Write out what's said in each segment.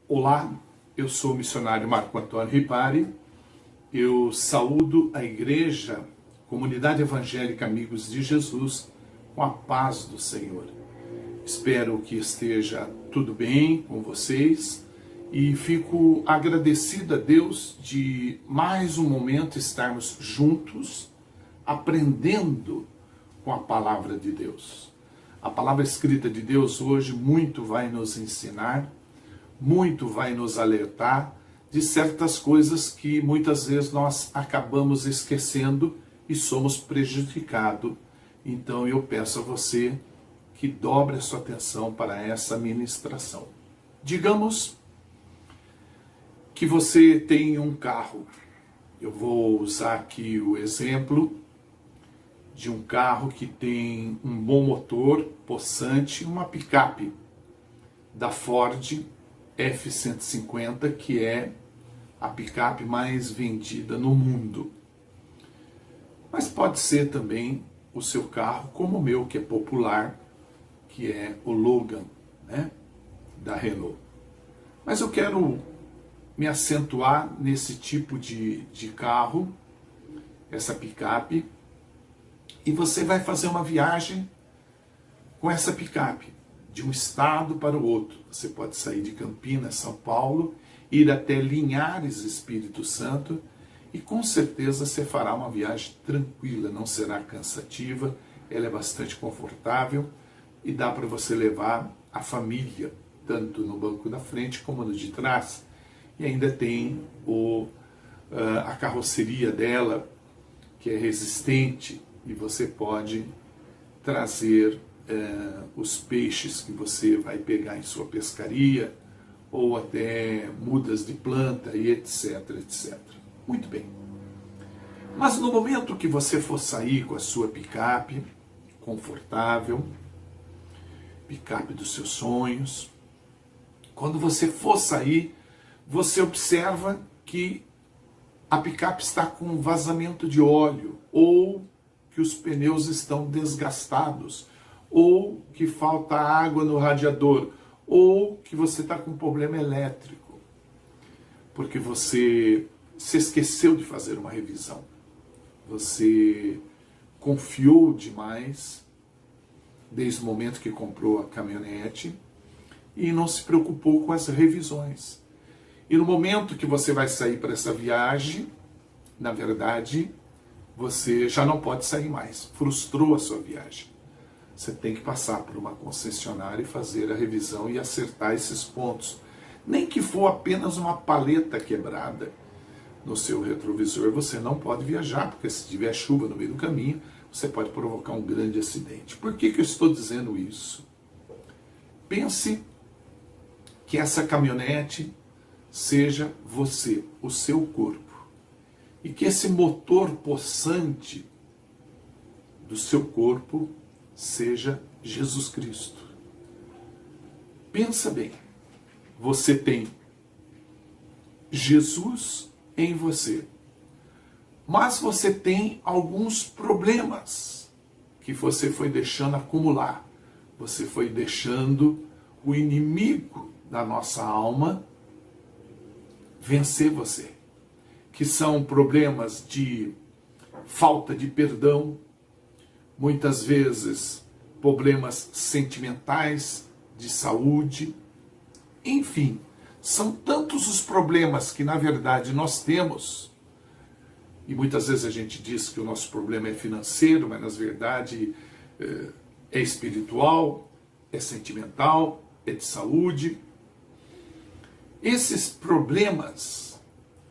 Olá, eu sou o missionário Marco Antônio Ripari. Eu saúdo a igreja, comunidade evangélica Amigos de Jesus, com a paz do Senhor. Espero que esteja tudo bem com vocês e fico agradecido a Deus de mais um momento estarmos juntos, aprendendo com a palavra de Deus. A palavra escrita de Deus hoje muito vai nos ensinar, muito vai nos alertar de certas coisas que muitas vezes nós acabamos esquecendo e somos prejudicados. Então eu peço a você que dobre a sua atenção para essa ministração. Digamos que você tem um carro. Eu vou usar aqui o exemplo de um carro que tem um bom motor, possante, uma picape da Ford F-150, que é a picape mais vendida no mundo. Mas pode ser também o seu carro, como o meu, que é popular, que é o Logan, né, da Renault. Mas eu quero me acentuar nesse tipo de carro, essa picape, e você vai fazer uma viagem com essa picape, de um estado para o outro. Você pode sair de Campinas, São Paulo, ir até Linhares, Espírito Santo, e com certeza você fará uma viagem tranquila, não será cansativa, ela é bastante confortável e dá para você levar a família, tanto no banco da frente como no de trás. E ainda tem a carroceria dela, que é resistente, e você pode trazer os peixes que você vai pegar em sua pescaria, ou até mudas de planta e etc, etc. Muito bem. Mas no momento que você for sair com a sua picape, confortável, picape dos seus sonhos, quando você for sair, você observa que a picape está com um vazamento de óleo, ou que os pneus estão desgastados, ou que falta água no radiador, ou que você está com um problema elétrico, porque você se esqueceu de fazer uma revisão. Você confiou demais desde o momento que comprou a caminhonete e não se preocupou com as revisões. E no momento que você vai sair para essa viagem, na verdade, você já não pode sair mais. Frustrou a sua viagem. Você tem que passar por uma concessionária e fazer a revisão e acertar esses pontos. Nem que for apenas uma paleta quebrada no seu retrovisor, você não pode viajar, porque se tiver chuva no meio do caminho, você pode provocar um grande acidente. Por que eu estou dizendo isso? Pense que essa caminhonete seja você, o seu corpo. E que esse motor possante do seu corpo seja Jesus Cristo. Pensa bem, você tem Jesus em você, mas você tem alguns problemas que você foi deixando acumular, você foi deixando o inimigo da nossa alma vencer você, que são problemas de falta de perdão, muitas vezes problemas sentimentais, de saúde, enfim, são tantos os problemas que na verdade nós temos, e muitas vezes a gente diz que o nosso problema é financeiro, mas na verdade é espiritual, é sentimental, é de saúde. Esses problemas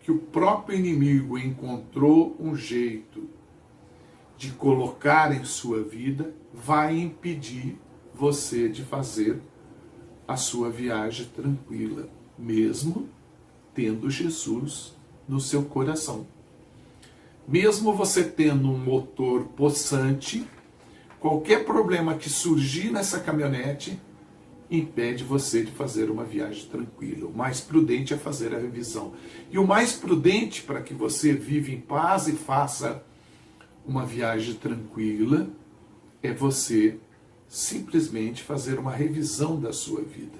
que o próprio inimigo encontrou um jeito de colocar em sua vida, vai impedir você de fazer a sua viagem tranquila, mesmo tendo Jesus no seu coração. Mesmo você tendo um motor possante, qualquer problema que surgir nessa caminhonete impede você de fazer uma viagem tranquila. O mais prudente é fazer a revisão. E o mais prudente para que você viva em paz e faça uma viagem tranquila é você simplesmente fazer uma revisão da sua vida.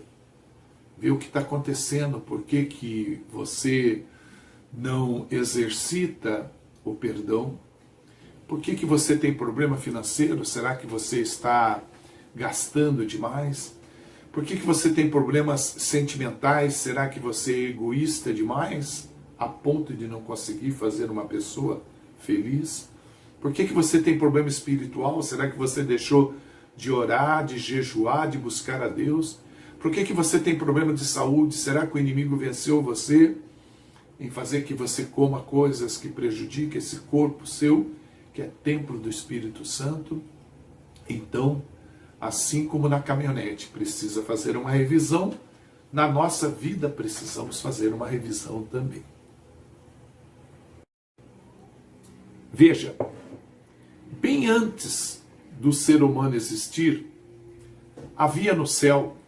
ver o que está acontecendo, por que que você não exercita o perdão, por que que você tem problema financeiro, será que você está gastando demais? Por que que você tem problemas sentimentais, será que você é egoísta demais, a ponto de não conseguir fazer uma pessoa feliz? Por que que você tem problema espiritual, será que você deixou de orar, de jejuar, de buscar a Deus? Por que que você tem problema de saúde, será que o inimigo venceu você em fazer que você coma coisas que prejudicam esse corpo seu, que é templo do Espírito Santo? Então, assim como na caminhonete precisa fazer uma revisão, na nossa vida precisamos fazer uma revisão também. Veja, bem antes do ser humano existir, havia no céu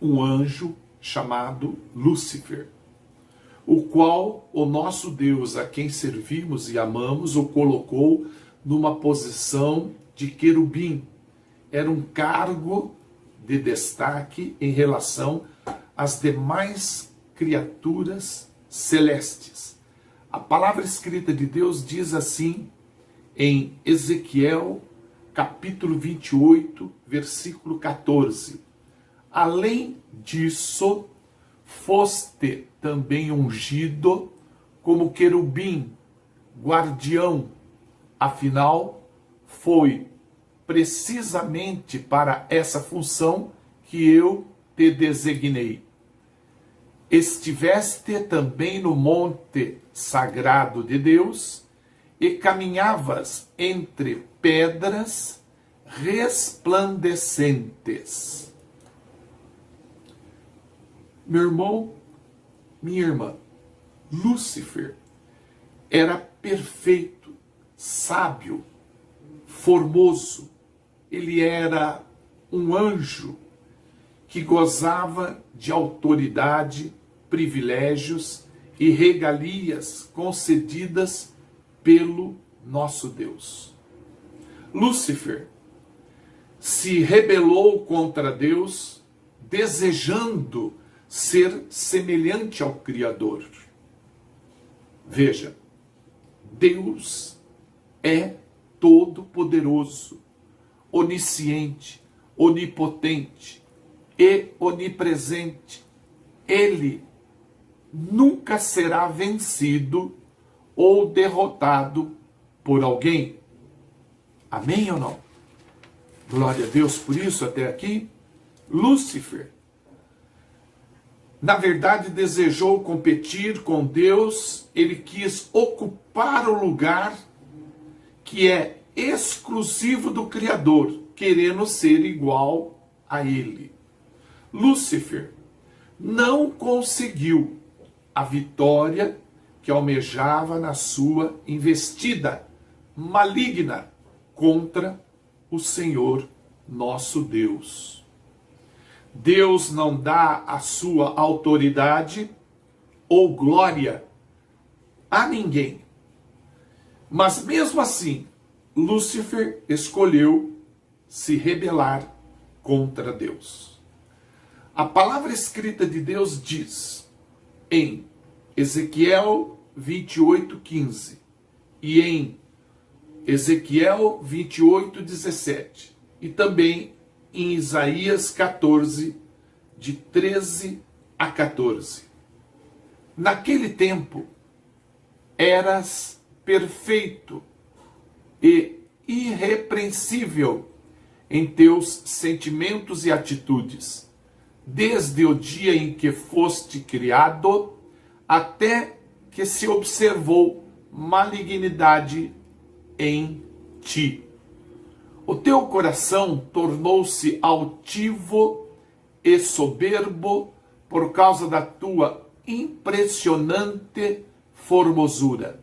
um anjo chamado Lúcifer, o qual o nosso Deus, a quem servimos e amamos, o colocou numa posição de querubim. Era um cargo de destaque em relação às demais criaturas celestes. A palavra escrita de Deus diz assim em Ezequiel, capítulo 28, versículo 14. Além disso, foste também ungido como querubim, guardião. Afinal, foi precisamente para essa função que eu te designei. Estiveste também no monte sagrado de Deus e caminhavas entre pedras resplandecentes. Meu irmão, minha irmã, Lúcifer era perfeito, sábio, formoso. Ele era um anjo que gozava de autoridade, privilégios e regalias concedidas pelo nosso Deus. Lúcifer se rebelou contra Deus, desejando ser semelhante ao Criador. Veja, Deus é todo-poderoso, onisciente, onipotente e onipresente. Ele nunca será vencido ou derrotado por alguém. Amém ou não? Glória a Deus por isso até aqui. Lúcifer, na verdade, desejou competir com Deus, ele quis ocupar o lugar que é exclusivo do Criador, querendo ser igual a ele. Lúcifer não conseguiu a vitória que almejava na sua investida maligna contra o Senhor nosso Deus. Deus não dá a sua autoridade ou glória a ninguém. Mas mesmo assim, Lúcifer escolheu se rebelar contra Deus. A palavra escrita de Deus diz em Ezequiel 28:15 e em Ezequiel 28:17 e também em Isaías 14, de 13 a 14. Naquele tempo, eras perfeito e irrepreensível em teus sentimentos e atitudes, desde o dia em que foste criado, até que se observou malignidade em ti. O teu coração tornou-se altivo e soberbo por causa da tua impressionante formosura,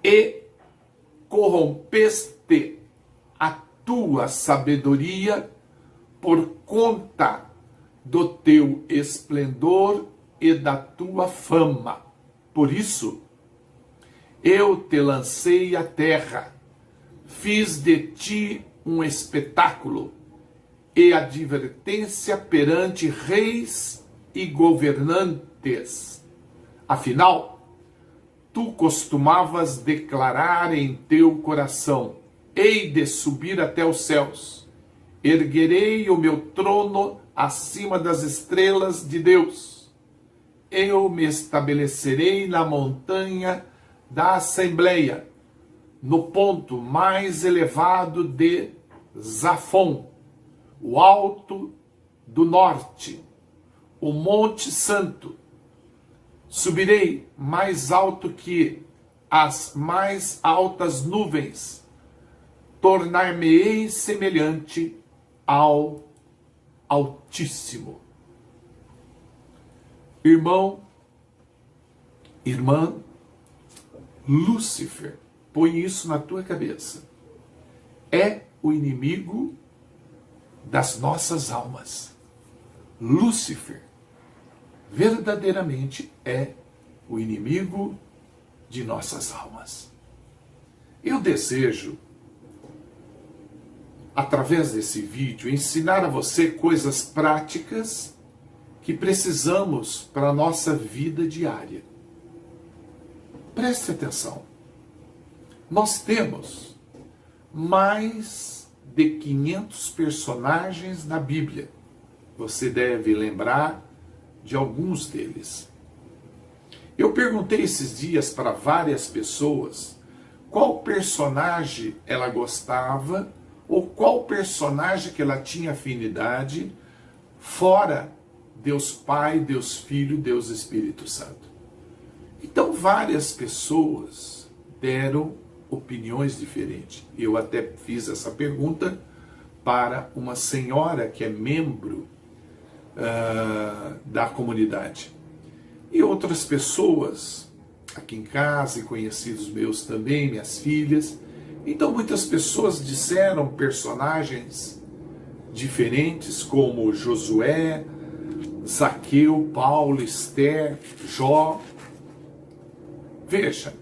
e corrompeste a tua sabedoria por conta do teu esplendor e da tua fama. Por isso, eu te lancei à terra, fiz de ti um espetáculo e advertência perante reis e governantes. Afinal, tu costumavas declarar em teu coração: hei de subir até os céus, erguerei o meu trono acima das estrelas de Deus. Eu me estabelecerei na montanha da Assembleia, no ponto mais elevado de Zafon, o alto do norte, o Monte Santo. Subirei mais alto que as mais altas nuvens, tornar-me-ei semelhante ao Altíssimo. Irmão, irmã, Lúcifer, põe isso na tua cabeça. É o inimigo das nossas almas. Lúcifer verdadeiramente é o inimigo de nossas almas. Eu desejo, através desse vídeo, ensinar a você coisas práticas que precisamos para a nossa vida diária. Preste atenção. Nós temos mais de 500 personagens na Bíblia. Você deve lembrar de alguns deles. Eu perguntei esses dias para várias pessoas qual personagem ela gostava ou qual personagem que ela tinha afinidade fora Deus Pai, Deus Filho, Deus Espírito Santo. Então várias pessoas deram opiniões diferentes. Eu até fiz essa pergunta para uma senhora que é membro da comunidade. E outras pessoas aqui em casa, e conhecidos meus também, minhas filhas. Então muitas pessoas disseram personagens diferentes, como Josué, Zaqueu, Paulo, Esther, Jó. Veja,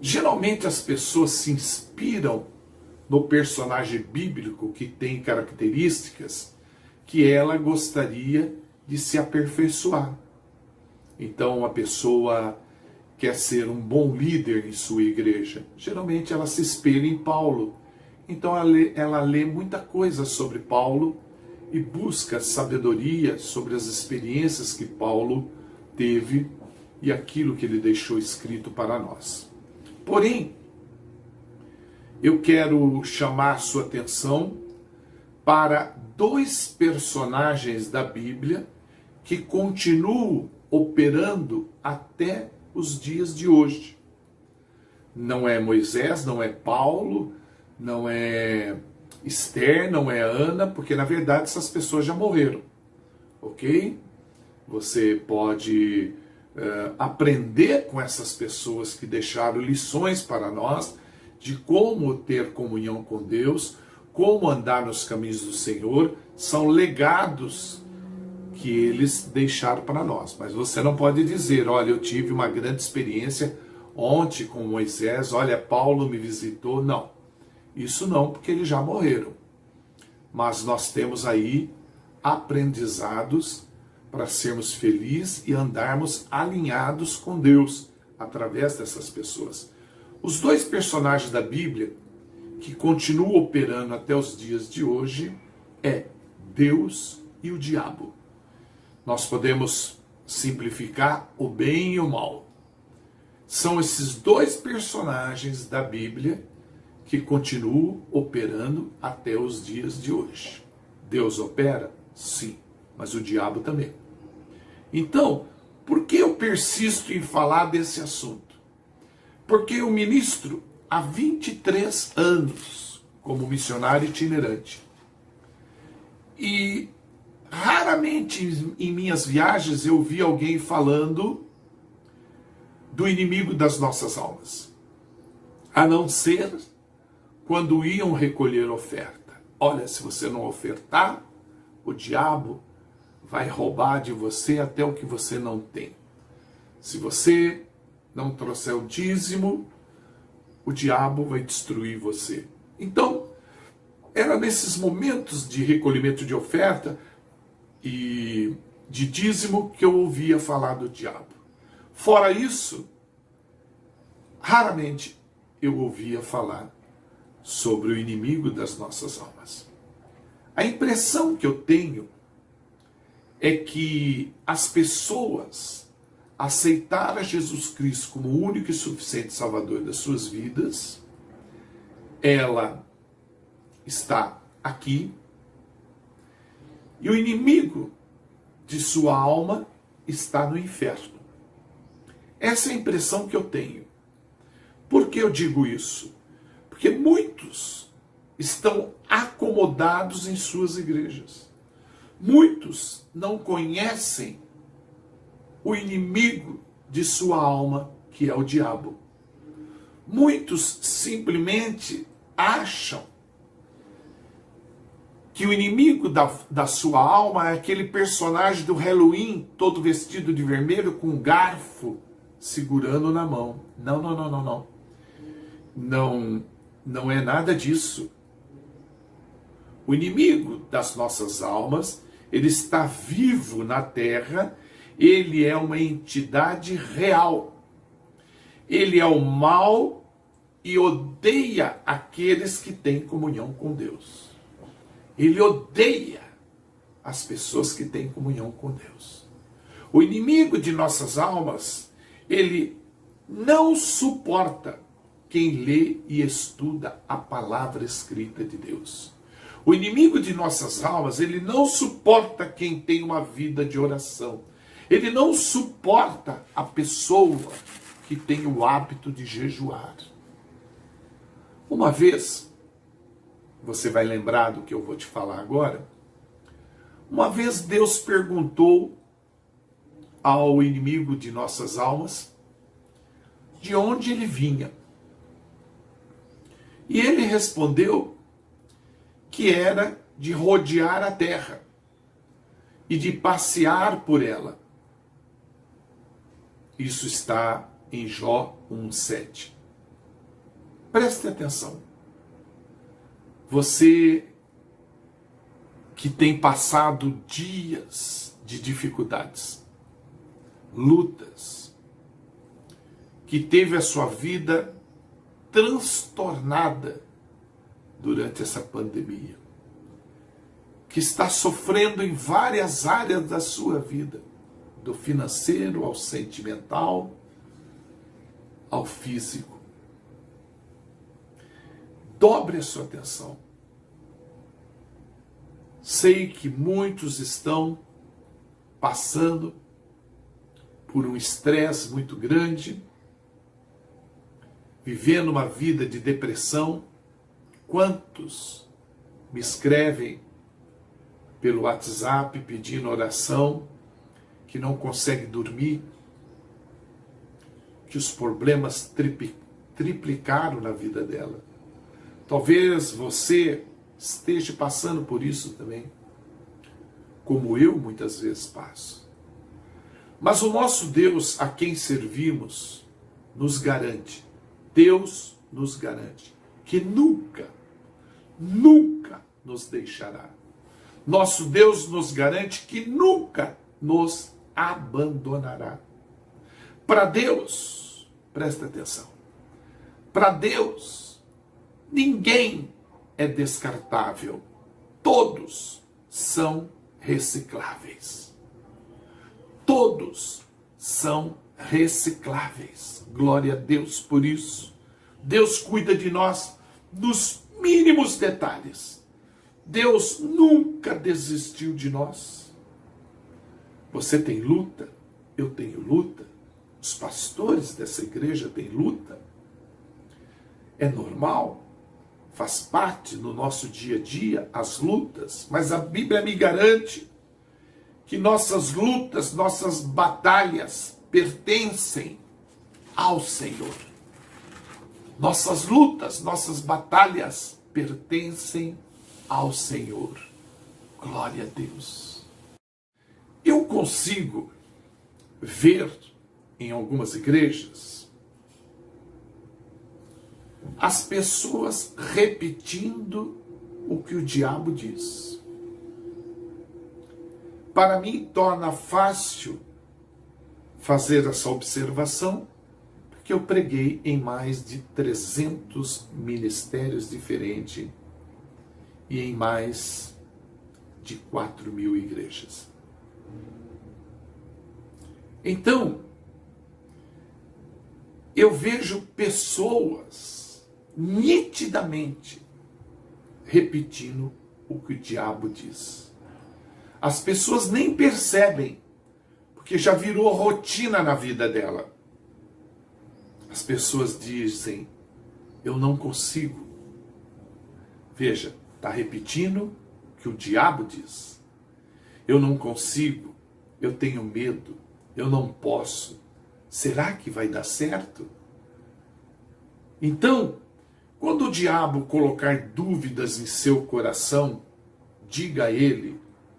geralmente as pessoas se inspiram no personagem bíblico que tem características que ela gostaria de se aperfeiçoar. Então a pessoa quer ser um bom líder em sua igreja. Geralmente ela se espelha em Paulo. Então ela lê muita coisa sobre Paulo e busca sabedoria sobre as experiências que Paulo teve e aquilo que ele deixou escrito para nós. Porém, eu quero chamar sua atenção para dois personagens da Bíblia que continuam operando até os dias de hoje. Não é Moisés, não é Paulo, não é Esther, não é Ana, porque na verdade essas pessoas já morreram, ok? Você pode aprender com essas pessoas que deixaram lições para nós de como ter comunhão com Deus, como andar nos caminhos do Senhor. São legados que eles deixaram para nós. Mas você não pode dizer: olha, eu tive uma grande experiência ontem com Moisés, olha, Paulo me visitou. Não, isso não, porque eles já morreram. Mas nós temos aí aprendizados para sermos felizes e andarmos alinhados com Deus através dessas pessoas. Os dois personagens da Bíblia que continuam operando até os dias de hoje é Deus e o diabo. Nós podemos simplificar o bem e o mal. São esses dois personagens da Bíblia que continuam operando até os dias de hoje. Deus opera? Sim, mas o diabo também. Então, por que eu persisto em falar desse assunto? Porque eu ministro há 23 anos como missionário itinerante. E raramente em minhas viagens eu vi alguém falando do inimigo das nossas almas. A não ser quando iam recolher oferta. Olha, se você não ofertar, o diabo vai roubar de você até o que você não tem. Se você não trouxer o dízimo, o diabo vai destruir você. Então, era nesses momentos de recolhimento de oferta e de dízimo que eu ouvia falar do diabo. Fora isso, raramente eu ouvia falar sobre o inimigo das nossas almas. A impressão que eu tenho é que as pessoas aceitaram Jesus Cristo como o único e suficiente Salvador das suas vidas. Ela está aqui e o inimigo de sua alma está no inferno. Essa é a impressão que eu tenho. Por que eu digo isso? Porque muitos estão acomodados em suas igrejas. Muitos não conhecem o inimigo de sua alma, que é o diabo. Muitos simplesmente acham que o inimigo da sua alma é aquele personagem do Halloween, todo vestido de vermelho, com um garfo segurando na mão. Não, não, não, não, não. Não é nada disso. O inimigo das nossas almas, ele está vivo na terra, ele é uma entidade real. Ele é o mal e odeia aqueles que têm comunhão com Deus. Ele odeia as pessoas que têm comunhão com Deus. O inimigo de nossas almas, ele não suporta quem lê e estuda a palavra escrita de Deus. O inimigo de nossas almas, ele não suporta quem tem uma vida de oração. Ele não suporta a pessoa que tem o hábito de jejuar. Uma vez, você vai lembrar do que eu vou te falar agora. Uma vez Deus perguntou ao inimigo de nossas almas de onde ele vinha. E ele respondeu que era de rodear a terra e de passear por ela. Isso está em Jó 1:7. Preste atenção. Você que tem passado dias de dificuldades, lutas, que teve a sua vida transtornada durante essa pandemia, que está sofrendo em várias áreas da sua vida, do financeiro ao sentimental, ao físico. Dobre a sua atenção. Sei que muitos estão passando por um estresse muito grande, vivendo uma vida de depressão. Quantos me escrevem pelo WhatsApp pedindo oração, que não conseguem dormir, que os problemas triplicaram na vida dela. Talvez você esteja passando por isso também, como eu muitas vezes passo. Mas o nosso Deus, a quem servimos, nos garante, Deus nos garante, que nunca nos deixará. Nosso Deus nos garante que nunca nos abandonará. Para Deus, presta atenção, para Deus, ninguém é descartável. Todos são recicláveis. Todos são recicláveis. Glória a Deus por isso. Deus cuida de nós nos mínimos detalhes. Deus nunca desistiu de nós. Você tem luta, eu tenho luta, os pastores dessa igreja têm luta. É normal, faz parte do nosso dia a dia as lutas, mas a Bíblia me garante que nossas lutas, nossas batalhas pertencem ao Senhor. Nossas lutas, nossas batalhas pertencem ao Senhor. Glória a Deus. Eu consigo ver em algumas igrejas as pessoas repetindo o que o diabo diz. para mim torna fácil fazer essa observação, porque eu preguei em mais de 300 ministérios diferentes e em mais de 4.000 igrejas. Então, eu vejo pessoas nitidamente repetindo o que o diabo diz. As pessoas nem percebem, porque já virou rotina na vida dela. As pessoas dizem, eu não consigo. Veja, está repetindo o que o diabo diz. Eu não consigo, eu tenho medo, eu não posso. Será que vai dar certo? Então, quando o diabo colocar dúvidas em seu coração, diga a ele,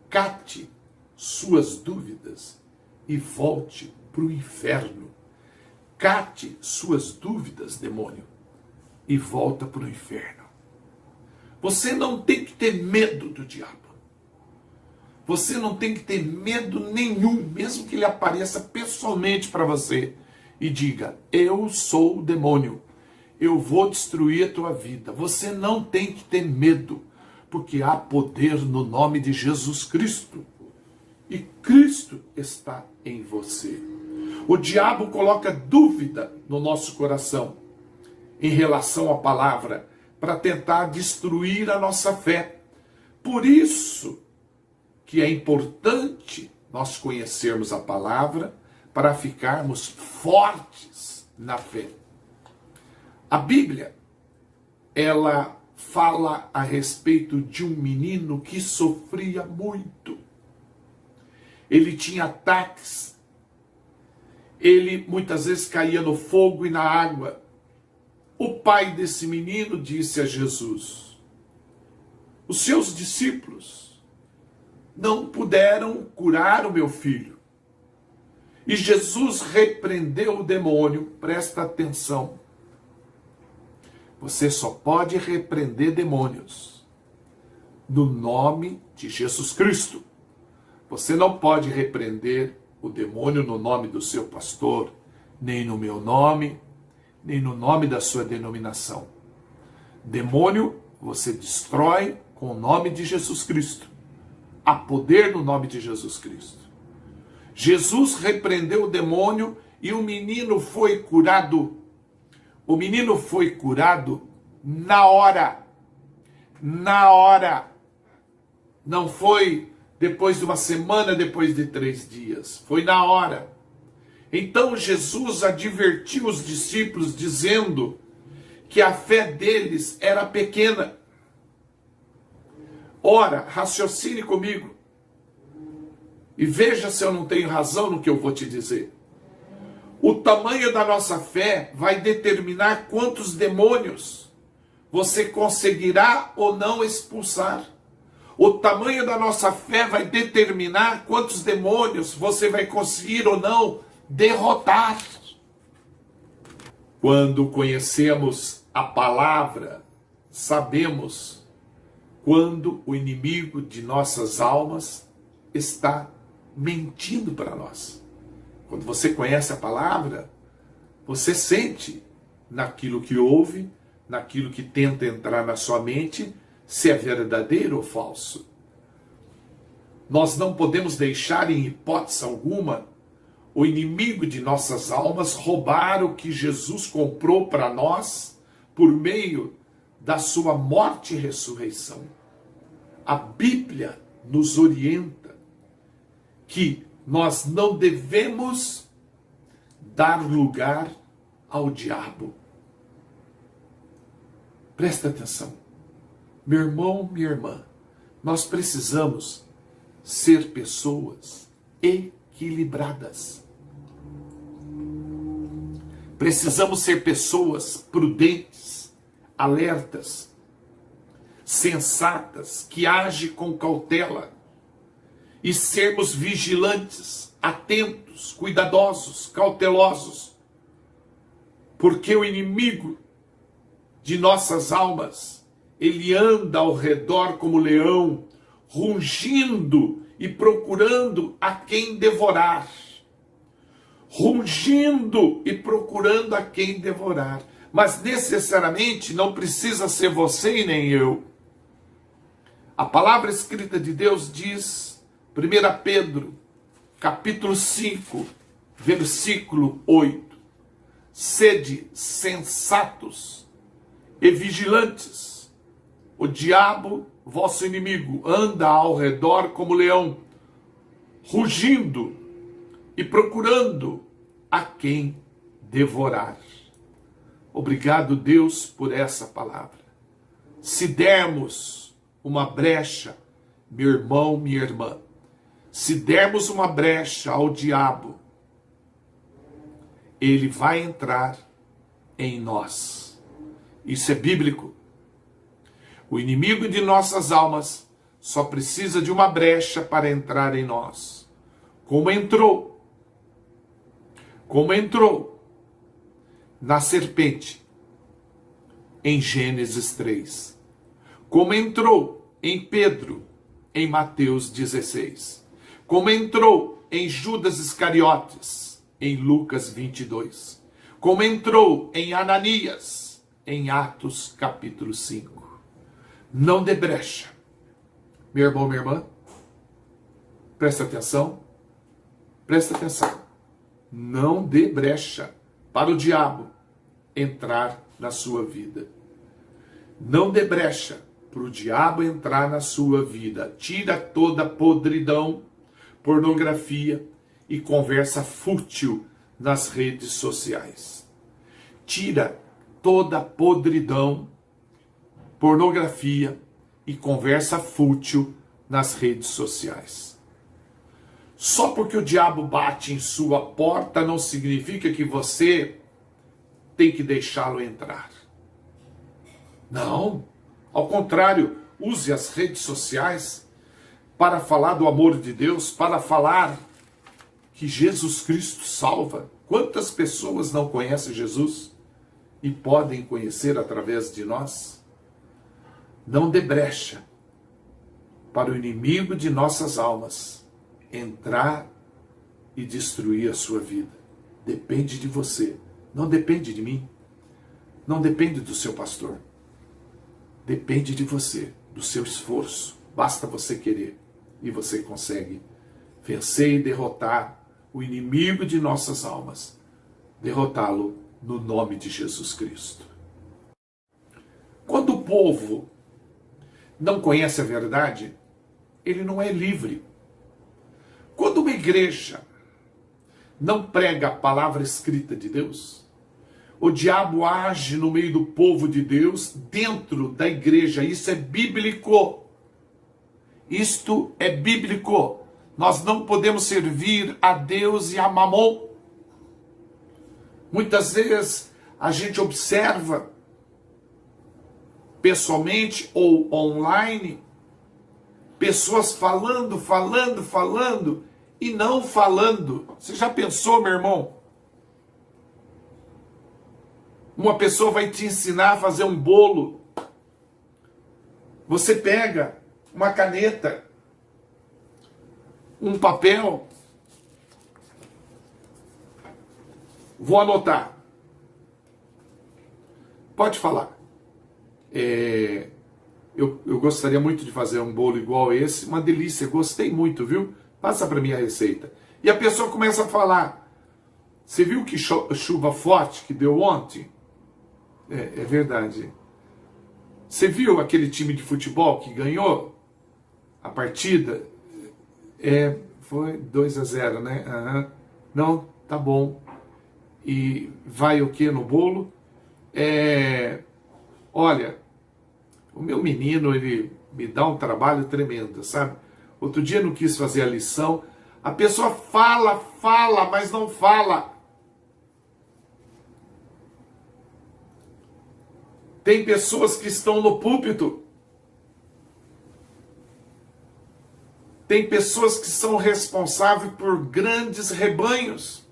cate suas dúvidas e volte para o inferno. Cate suas dúvidas, demônio, e volta para o inferno. Você não tem que ter medo do diabo. Você não tem que ter medo nenhum, mesmo que ele apareça pessoalmente para você e diga, eu sou o demônio, eu vou destruir a tua vida. Você não tem que ter medo, porque há poder no nome de Jesus Cristo. E Cristo está em você. O diabo coloca dúvida no nosso coração em relação à palavra, para tentar destruir a nossa fé. Por isso que é importante nós conhecermos a palavra para ficarmos fortes na fé. A Bíblia, ela fala a respeito de um menino que sofria muito. Ele tinha ataques. Ele muitas vezes caía no fogo e na água. O pai desse menino disse a Jesus, os seus discípulos não puderam curar o meu filho. E Jesus repreendeu o demônio, presta atenção. Você só pode repreender demônios no nome de Jesus Cristo. Você não pode repreender o demônio no nome do seu pastor, nem no meu nome, nem no nome da sua denominação. Demônio, você destrói com o nome de Jesus Cristo. Há poder no nome de Jesus Cristo. Jesus repreendeu o demônio e o menino foi curado. O menino foi curado na hora. Na hora. Não foi depois de uma semana, depois de 3 dias. Foi na hora. Então Jesus advertiu os discípulos dizendo que a fé deles era pequena. Ora, raciocine comigo e veja se eu não tenho razão no que eu vou te dizer. O tamanho da nossa fé vai determinar quantos demônios você conseguirá ou não expulsar. O tamanho da nossa fé vai determinar quantos demônios você vai conseguir ou não derrotar. Quando conhecemos a palavra, sabemos quando o inimigo de nossas almas está mentindo para nós. Quando você conhece a palavra, você sente naquilo que ouve, naquilo que tenta entrar na sua mente, se é verdadeiro ou falso. Nós não podemos deixar em hipótese alguma o inimigo de nossas almas roubar o que Jesus comprou para nós por meio da sua morte e ressurreição. A Bíblia nos orienta que nós não devemos dar lugar ao diabo. Presta atenção. Meu irmão, minha irmã, nós precisamos ser pessoas equilibradas. Precisamos ser pessoas prudentes, alertas, sensatas, que agem com cautela e sermos vigilantes, atentos, cuidadosos, cautelosos, porque o inimigo de nossas almas, ele anda ao redor como leão, rugindo e procurando a quem devorar. Rugindo e procurando a quem devorar. Mas necessariamente não precisa ser você e nem eu. A palavra escrita de Deus diz, 1 Pedro, capítulo 5, versículo 8. Sede sensatos e vigilantes. O diabo, vosso inimigo, anda ao redor como leão, rugindo e procurando a quem devorar. Obrigado, Deus, por essa palavra. Se dermos uma brecha, meu irmão, minha irmã, se dermos uma brecha ao diabo, ele vai entrar em nós. Isso é bíblico. O inimigo de nossas almas só precisa de uma brecha para entrar em nós. Como entrou na serpente em Gênesis 3. Como entrou em Pedro em Mateus 16. Como entrou em Judas Iscariotes em Lucas 22. Como entrou em Ananias em Atos capítulo 5. Não dê brecha. Meu irmão, minha irmã, presta atenção. Presta atenção. Não dê brecha para o diabo entrar na sua vida. Não dê brecha para o diabo entrar na sua vida. Tira toda podridão, pornografia e conversa fútil nas redes sociais. Tira toda podridão, pornografia e conversa fútil nas redes sociais. Só porque o diabo bate em sua porta não significa que você tem que deixá-lo entrar. Não, ao contrário, use as redes sociais para falar do amor de Deus, para falar que Jesus Cristo salva. Quantas pessoas não conhecem Jesus e podem conhecer através de nós? Não dê brecha para o inimigo de nossas almas entrar e destruir a sua vida. Depende de você, não depende de mim, não depende do seu pastor. Depende de você, do seu esforço. Basta você querer e você consegue vencer e derrotar o inimigo de nossas almas. Derrotá-lo no nome de Jesus Cristo. Quando o povo não conhece a verdade, ele não é livre. Quando uma igreja não prega a palavra escrita de Deus, o diabo age no meio do povo de Deus, dentro da igreja. Isso é bíblico. Isto é bíblico. Nós não podemos servir a Deus e a Mamon. Muitas vezes a gente observa, pessoalmente ou online, pessoas falando e não falando. Você já pensou, meu irmão? Uma pessoa vai te ensinar a fazer um bolo. Você pega uma caneta, um papel. Vou anotar. Pode falar. Eu gostaria muito de fazer um bolo igual esse. Uma delícia, gostei muito, viu? Passa para mim a receita. E a pessoa começa a falar. Você viu que chuva forte que deu ontem? É verdade. Você viu aquele time de futebol que ganhou a partida? Foi 2-0, né? Uhum. Não, tá bom. E vai o que no bolo? Olha, o meu menino, ele me dá um trabalho tremendo, sabe? Outro dia não quis fazer a lição. A pessoa fala, mas não fala. Tem pessoas que estão no púlpito. Tem pessoas que são responsáveis por grandes rebanhos.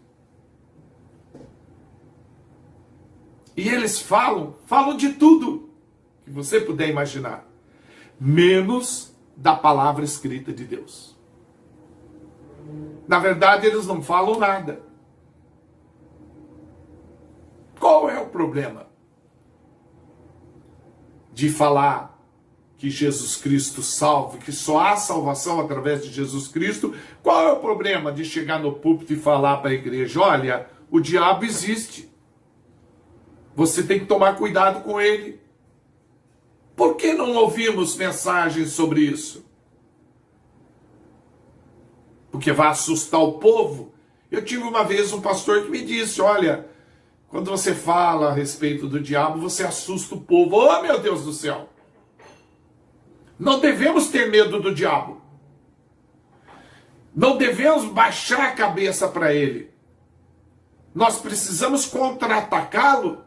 E eles falam de tudo que você puder imaginar, menos da palavra escrita de Deus. Na verdade, eles não falam nada. Qual é o problema de falar que Jesus Cristo salva, que só há salvação através de Jesus Cristo? Qual é o problema de chegar no púlpito e falar para a igreja: olha, o diabo existe, você tem que tomar cuidado com ele? Por que não ouvimos mensagens sobre isso? Porque vai assustar o povo? Eu tive uma vez um pastor que me disse: olha, quando você fala a respeito do diabo, você assusta o povo. Oh, meu Deus do céu! Não devemos ter medo do diabo. Não devemos baixar a cabeça para ele. Nós precisamos contra-atacá-lo,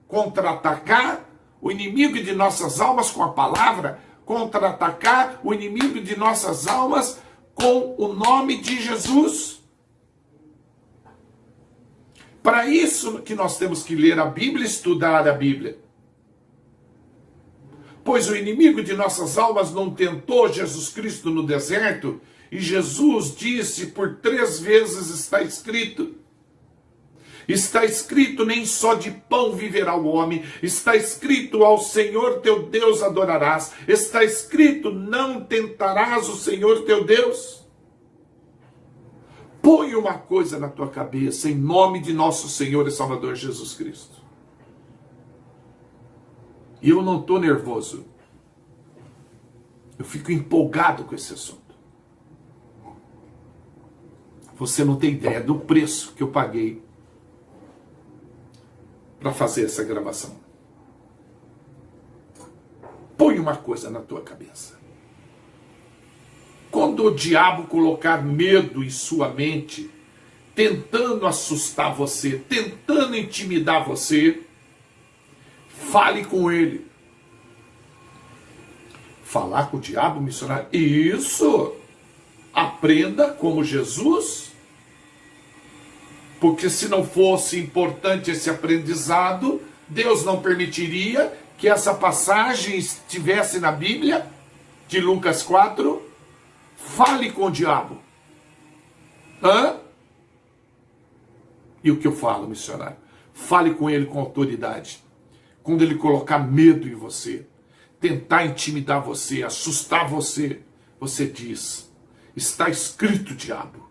contra-atacar o inimigo de nossas almas com a palavra, contra-atacar o inimigo de nossas almas com o nome de Jesus. Para isso que nós temos que ler a Bíblia e estudar a Bíblia. Pois o inimigo de nossas almas não tentou Jesus Cristo no deserto, e Jesus disse: por 3 vezes está escrito. Está escrito: nem só de pão viverá o homem. Está escrito: ao Senhor teu Deus adorarás. Está escrito: não tentarás o Senhor teu Deus. Põe uma coisa na tua cabeça, em nome de nosso Senhor e Salvador Jesus Cristo. E eu não estou nervoso. Eu fico empolgado com esse assunto. Você não tem ideia do preço que eu paguei para fazer essa gravação. Põe uma coisa na tua cabeça. Quando o diabo colocar medo em sua mente, tentando assustar você, tentando intimidar você, fale com ele. Falar com o diabo, missionário? Isso! Aprenda como Jesus. Porque se não fosse importante esse aprendizado, Deus não permitiria que essa passagem estivesse na Bíblia, de Lucas 4. Fale com o diabo. Hã? E o que eu falo, missionário? Fale com ele com autoridade. Quando ele colocar medo em você, tentar intimidar você, assustar você, você diz: está escrito, diabo,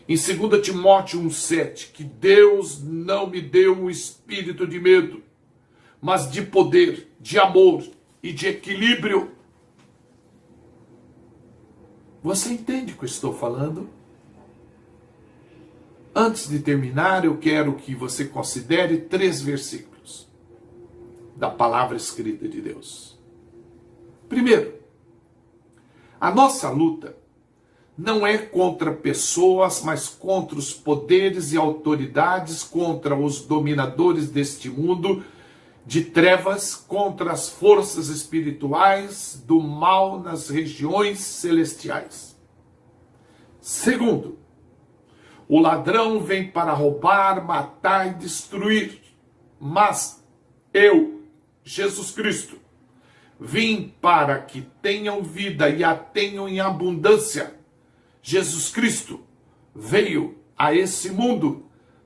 em 2 Timóteo 1,7, que Deus não me deu um espírito de medo, mas de poder, de amor e de equilíbrio. Você entende o que eu estou falando? Antes de terminar, eu quero que você considere 3 versículos da palavra escrita de Deus. Primeiro, a nossa luta não é contra pessoas, mas contra os poderes e autoridades, contra os dominadores deste mundo de trevas, contra as forças espirituais do mal nas regiões celestiais. Segundo, o ladrão vem para roubar, matar e destruir, mas eu, Jesus Cristo, vim para que tenham vida e a tenham em abundância. Jesus Cristo veio a esse mundo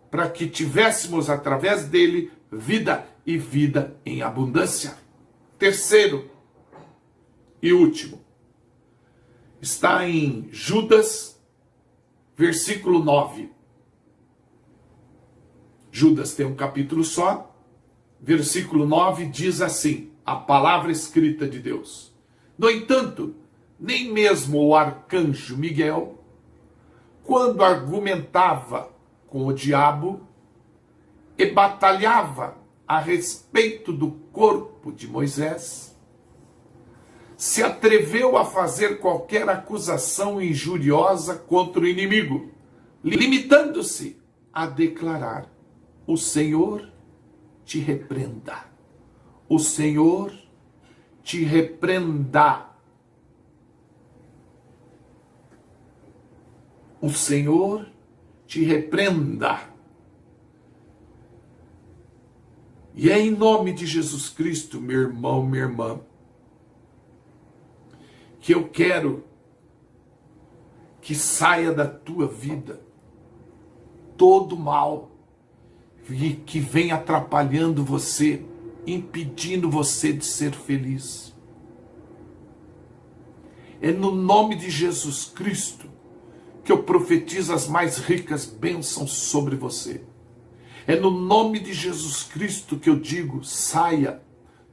para que tivéssemos através dele vida e vida em abundância. Terceiro e último, está em Judas, versículo 9. Judas tem um capítulo só. Versículo 9 diz assim, a palavra escrita de Deus: no entanto, nem mesmo o arcanjo Miguel, quando argumentava com o diabo e batalhava a respeito do corpo de Moisés, se atreveu a fazer qualquer acusação injuriosa contra o inimigo, limitando-se a declarar: o Senhor te repreenda. O Senhor te repreenda. O Senhor te repreenda. E é em nome de Jesus Cristo, meu irmão, minha irmã, que eu quero que saia da tua vida todo mal que vem atrapalhando você, impedindo você de ser feliz. É no nome de Jesus Cristo que eu profetizo as mais ricas bênçãos sobre você. É no nome de Jesus Cristo que eu digo, saia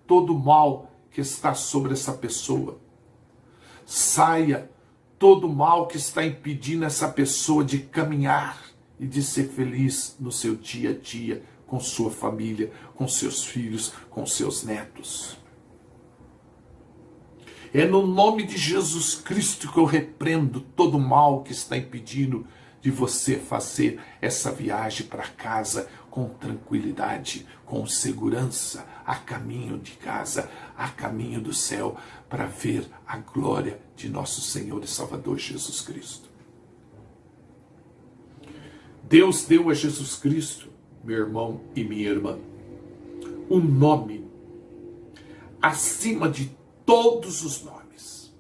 todo mal que está sobre essa pessoa. Saia todo mal que está impedindo essa pessoa de caminhar e de ser feliz no seu dia a dia, com sua família, com seus filhos, com seus netos. É no nome de Jesus Cristo que eu repreendo todo mal que está impedindo de você fazer essa viagem para casa com tranquilidade, com segurança, a caminho de casa, a caminho do céu, para ver a glória de nosso Senhor e Salvador Jesus Cristo. Deus deu a Jesus Cristo, meu irmão e minha irmã, um nome acima de todos os nomes.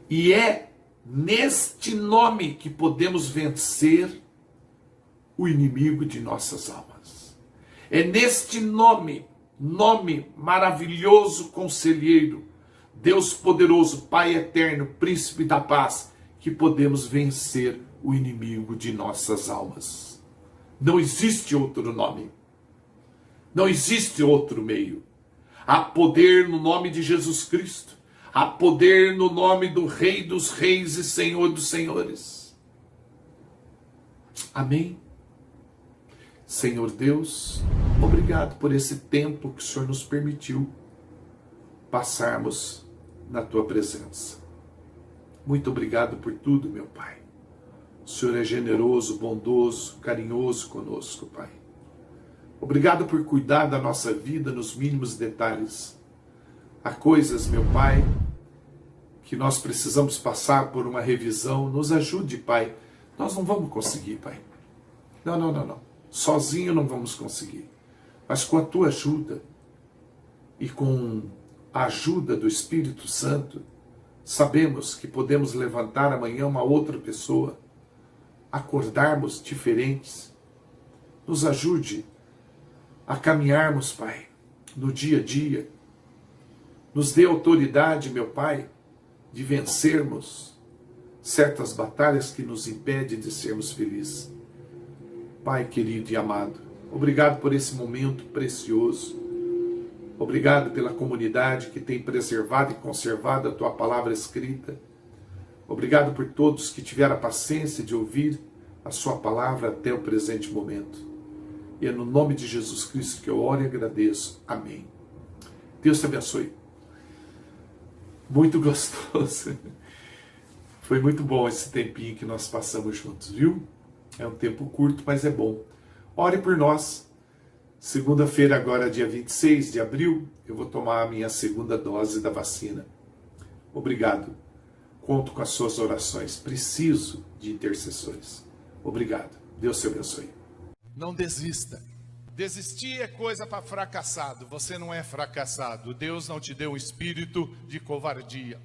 E é neste nome que podemos vencer o inimigo de nossas almas. É neste nome, nome maravilhoso, conselheiro, Deus poderoso, Pai eterno, príncipe da paz, que podemos vencer o inimigo de nossas almas. Não existe outro nome. Não existe outro meio. Há poder no nome de Jesus Cristo. Há poder no nome do Rei dos Reis e Senhor dos Senhores. Amém? Senhor Deus, obrigado por esse tempo que o Senhor nos permitiu passarmos na Tua presença. Muito obrigado por tudo, meu Pai. O Senhor é generoso, bondoso, carinhoso conosco, Pai. Obrigado por cuidar da nossa vida nos mínimos detalhes. Há coisas, meu Pai, que nós precisamos passar por uma revisão. Nos ajude, Pai. Nós não vamos conseguir, Pai. Não. Sozinho não vamos conseguir. Mas com a Tua ajuda e com a ajuda do Espírito Santo, sabemos que podemos levantar amanhã uma outra pessoa, acordarmos diferentes. Nos ajude a caminharmos, Pai, no dia a dia. Nos dê autoridade, meu Pai, de vencermos certas batalhas que nos impedem de sermos felizes. Pai querido e amado, obrigado por esse momento precioso. Obrigado pela comunidade que tem preservado e conservado a Tua palavra escrita. Obrigado por todos que tiveram a paciência de ouvir a Sua palavra até o presente momento. E é no nome de Jesus Cristo que eu oro e agradeço. Amém. Deus te abençoe. Muito gostoso. Foi muito bom esse tempinho que nós passamos juntos, viu? É um tempo curto, mas é bom. Ore por nós. Segunda-feira, agora dia 26 de abril, eu vou tomar a minha segunda dose da vacina. Obrigado. Conto com as suas orações. Preciso de intercessores. Obrigado. Deus te abençoe. Não desista. Desistir é coisa para fracassado. Você não é fracassado. Deus não te deu um espírito de covardia.